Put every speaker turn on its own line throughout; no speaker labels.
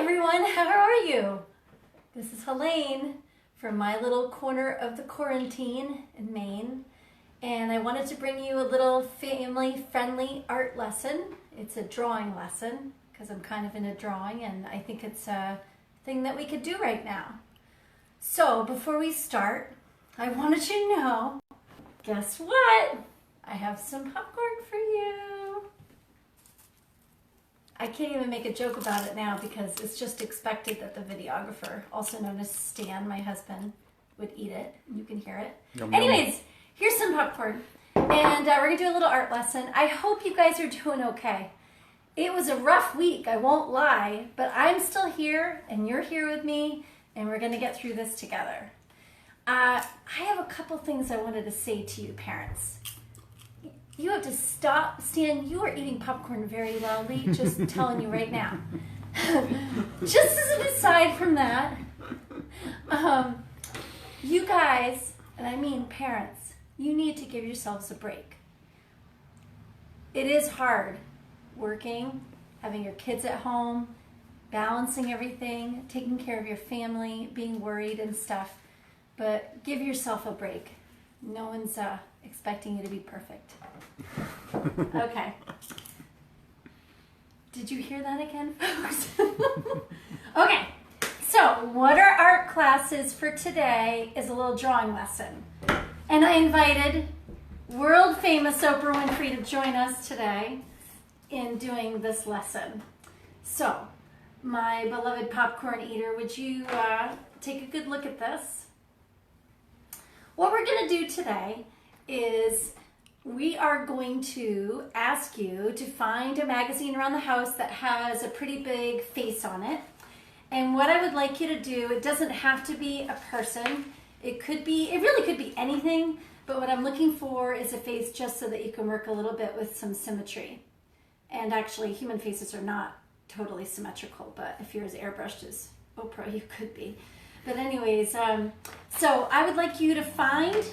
everyone, how are you? This is Helene from my little corner of the quarantine in Maine, and I wanted to bring you a little family-friendly art lesson. It's a drawing lesson because I'm kind of in a drawing and I think it's a thing that we could do right now. So before we start, I wanted you to know, guess what? I have some popcorn for you. I can't even make a joke about it now because it's just expected that the videographer, also known as Stan, my husband, would eat it. You can hear it.
Yum,
Anyways,
yum.
here's some popcorn. And we're going to do a little art lesson. I hope you guys are doing okay. It was a rough week, I won't lie, but I'm still here and you're here with me and we're going to get through this together. I have a couple things I wanted to say to you parents. You have to stop. Stan, you are eating popcorn very loudly, just telling you right now. Just as an aside from that, you guys, and I mean parents, you need to give yourselves a break. It is hard working, having your kids at home, balancing everything, taking care of your family, being worried and stuff, but give yourself a break. No one's expecting you to be perfect. Okay. Did you hear that again, folks? Okay, so what our art classes for today is a little drawing lesson. And I invited world famous Oprah Winfrey to join us today in doing this lesson. So, my beloved popcorn eater, would you take a good look at this? What we're going to do today is we are going to ask you to find a magazine around the house that has a pretty big face on it. And what I would like you to do, it doesn't have to be a person. It really could be anything, but what I'm looking for is a face just so that you can work a little bit with some symmetry. And actually, human faces are not totally symmetrical, but if you're as airbrushed as Oprah, you could be. But anyways, so I would like you to find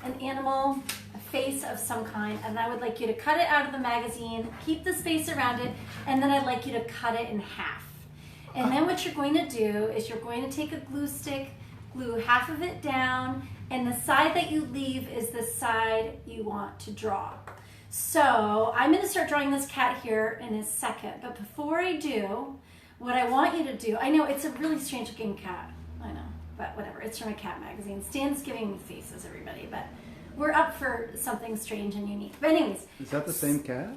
an animal, a face of some kind, and I would like you to cut it out of the magazine, keep the space around it, and then I'd like you to cut it in half. And then what you're going to do is you're going to take a glue stick, glue half of it down, and the side that you leave is the side you want to draw. So I'm going to start drawing this cat here in a second, but before I do, what I want you to do, I know it's a really strange looking cat, I know, but whatever, it's from a cat magazine. Stan's giving me faces, everybody, but we're up for something strange and unique. But anyways.
Is that the same cat?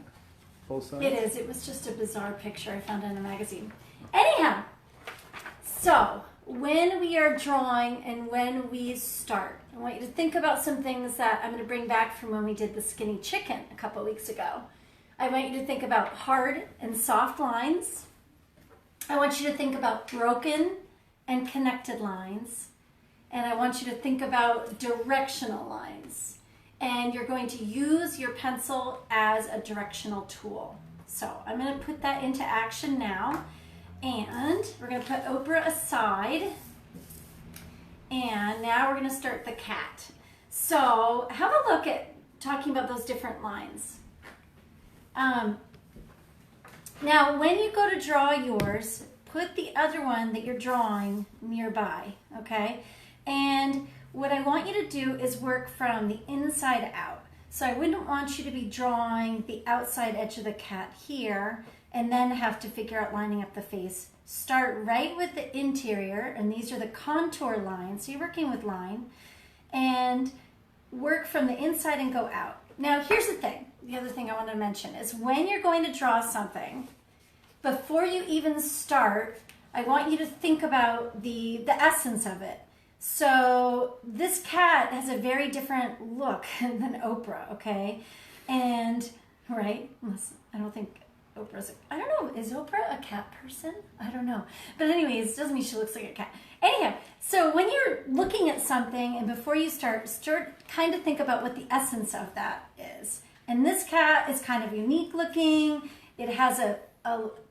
Full size?
It is. It was just a bizarre picture I found in a magazine. Anyhow, so when we are drawing and when we start, I want you to think about some things that I'm going to bring back from when we did the skinny chicken a couple weeks ago. I want you to think about hard and soft lines. I want you to think about broken and connected lines. And I want you to think about directional lines. And you're going to use your pencil as a directional tool. So I'm going to put that into action now. And we're going to put Oprah aside. And now we're going to start the cat. So have a look at talking about those different lines. Now when you go to draw yours, put the other one that you're drawing nearby, okay? And what I want you to do is work from the inside out. So I wouldn't want you to be drawing the outside edge of the cat here and then have to figure out lining up the face. Start right with the interior, and these are the contour lines. So you're working with line, and work from the inside and go out. Now here's the thing, the other thing I want to mention is when you're going to draw something, before you even start, I want you to think about the essence of it. So this cat has a very different look than Oprah, okay? And, right, I don't think Oprah's, I don't know, is Oprah a cat person? I don't know. But anyways, doesn't mean she looks like a cat. Anyhow, so when you're looking at something and before you start kind of think about what the essence of that is. And this cat is kind of unique looking. It has a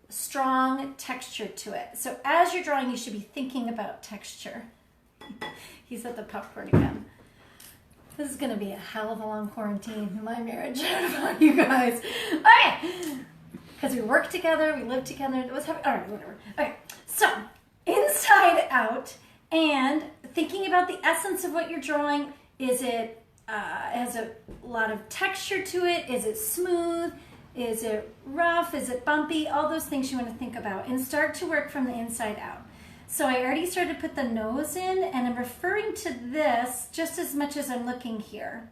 strong texture to it. So as you're drawing, you should be thinking about texture. He's at the popcorn again. This is going to be a hell of a long quarantine in my marriage. I don't know about you guys. Okay. Because we work together, we live together. What's happening? All right, whatever. Okay. So, inside out, and thinking about the essence of what you're drawing. Is it has a lot of texture to it? Is it smooth? Is it rough? Is it bumpy? All those things you want to think about and start to work from the inside out. So I already started to put the nose in, and I'm referring to this just as much as I'm looking here.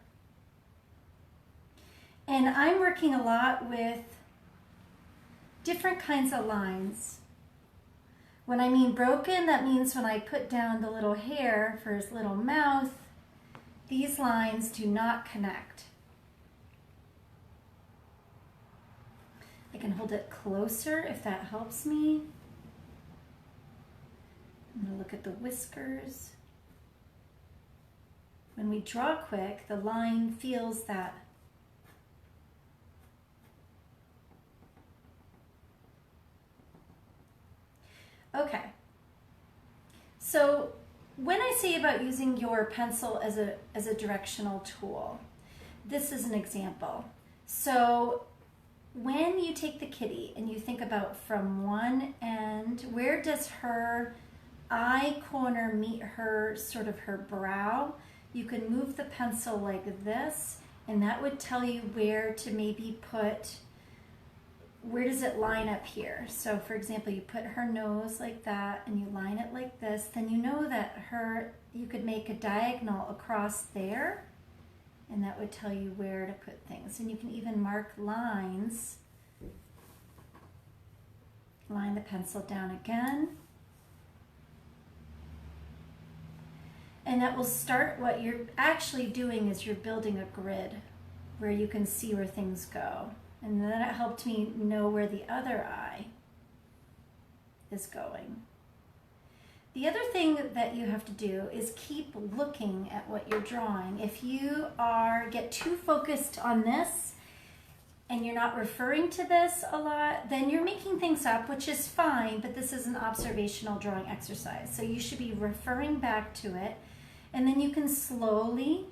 And I'm working a lot with different kinds of lines. When I mean broken, that means when I put down the little hair for his little mouth, these lines do not connect. I can hold it closer if that helps me. I'm going to look at the whiskers. When we draw quick, the line feels that. Okay. So when I say about using your pencil as a directional tool, this is an example. So when you take the kitty and you think about from one end, where does her eye corner meet her sort of her brow? You can move the pencil like this, and that would tell you where to maybe put, where does it line up here? So for example, you put her nose like that and you line it like this, then you know that you could make a diagonal across there, and that would tell you where to put things. And you can even mark lines. Line the pencil down again. And that will start, what you're actually doing is you're building a grid where you can see where things go. And then it helped me know where the other eye is going. The other thing that you have to do is keep looking at what you're drawing. If you get too focused on this and you're not referring to this a lot, then you're making things up, which is fine, but this is an observational drawing exercise. So you should be referring back to it, and then you can slowly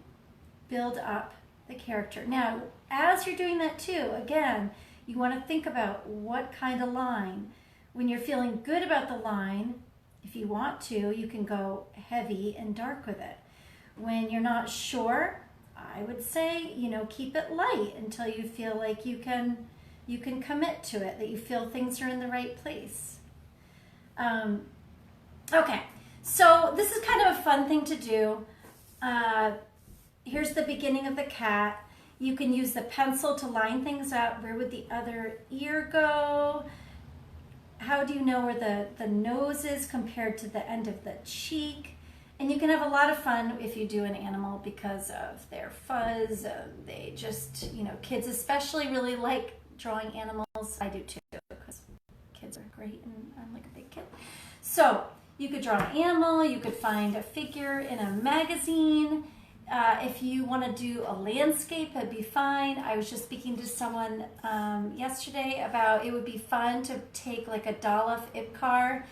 build up the character. Now, as you're doing that too, again, you want to think about what kind of line. When you're feeling good about the line, if you want to, you can go heavy and dark with it. When you're not sure, I would say, keep it light until you feel like you can commit to it, that you feel things are in the right place. Okay, so this is kind of a fun thing to do. Here's the beginning of the cat. You can use the pencil to line things up. Where would the other ear go? How do you know where the nose is compared to the end of the cheek? And you can have a lot of fun if you do an animal because of their fuzz. They just, kids especially really like drawing animals. I do too, because kids are great and I'm like a big kid. So you could draw an animal, you could find a figure in a magazine. If you want to do a landscape, that'd be fine. I was just speaking to someone yesterday about it would be fun to take like a Dalif Ibkar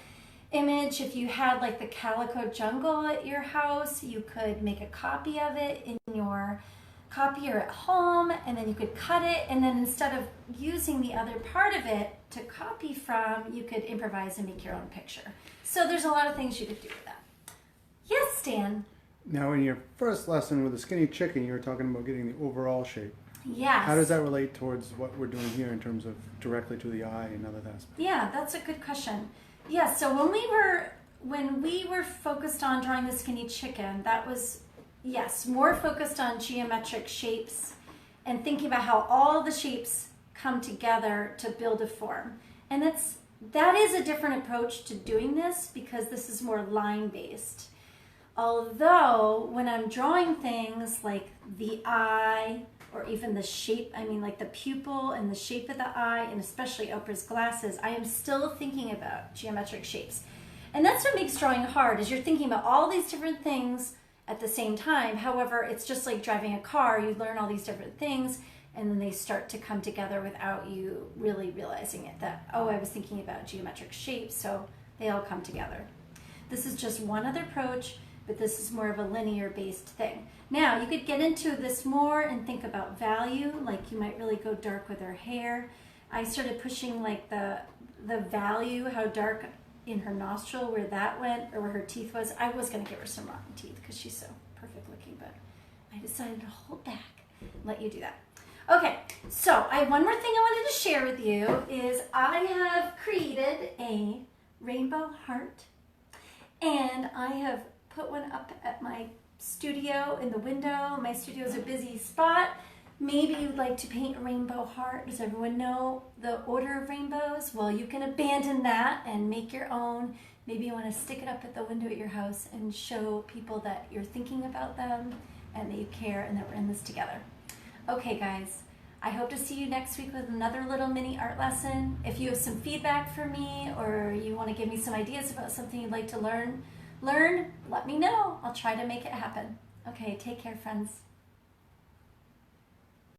image. If you had like the Calico Jungle at your house, you could make a copy of it in your copier at home, and then you could cut it, and then instead of using the other part of it to copy from, you could improvise and make your own picture. So there's a lot of things you could do with that. Yes, Stan?
Now, in your first lesson with the skinny chicken, you were talking about getting the overall shape.
Yes.
How does that relate towards what we're doing here in terms of directly to the eye and other aspects?
Yeah, that's a good question. Yeah, so when we were focused on drawing the skinny chicken, that was, yes, more focused on geometric shapes and thinking about how all the shapes come together to build a form. And that is a different approach to doing this because this is more line-based. Although when I'm drawing things like the eye or even the shape, like the pupil and the shape of the eye, and especially Oprah's glasses, I am still thinking about geometric shapes. And that's what makes drawing hard, is you're thinking about all these different things at the same time. However, it's just like driving a car. You learn all these different things, and then they start to come together without you really realizing it, that, oh, I was thinking about geometric shapes, so they all come together. This is just one other approach, but this is more of a linear-based thing. Now, you could get into this more and think about value, like you might really go dark with her hair. I started pushing like the value, how dark in her nostril where that went, or where her teeth was. I was going to give her some rotten teeth because she's so perfect looking, but I decided to hold back and let you do that. Okay, so I have one more thing I wanted to share with you is I have created a rainbow heart, and I have put one up at my studio in the window. My studio is a busy spot. Maybe you'd like to paint a rainbow heart. Does everyone know the order of rainbows? Well, you can abandon that and make your own. Maybe you want to stick it up at the window at your house and show people that you're thinking about them and that you care and that we're in this together. Okay, guys, I hope to see you next week with another little mini art lesson. If you have some feedback for me or you want to give me some ideas about something you'd like to learn, let me know. I'll try to make it happen. Okay, take care, friends.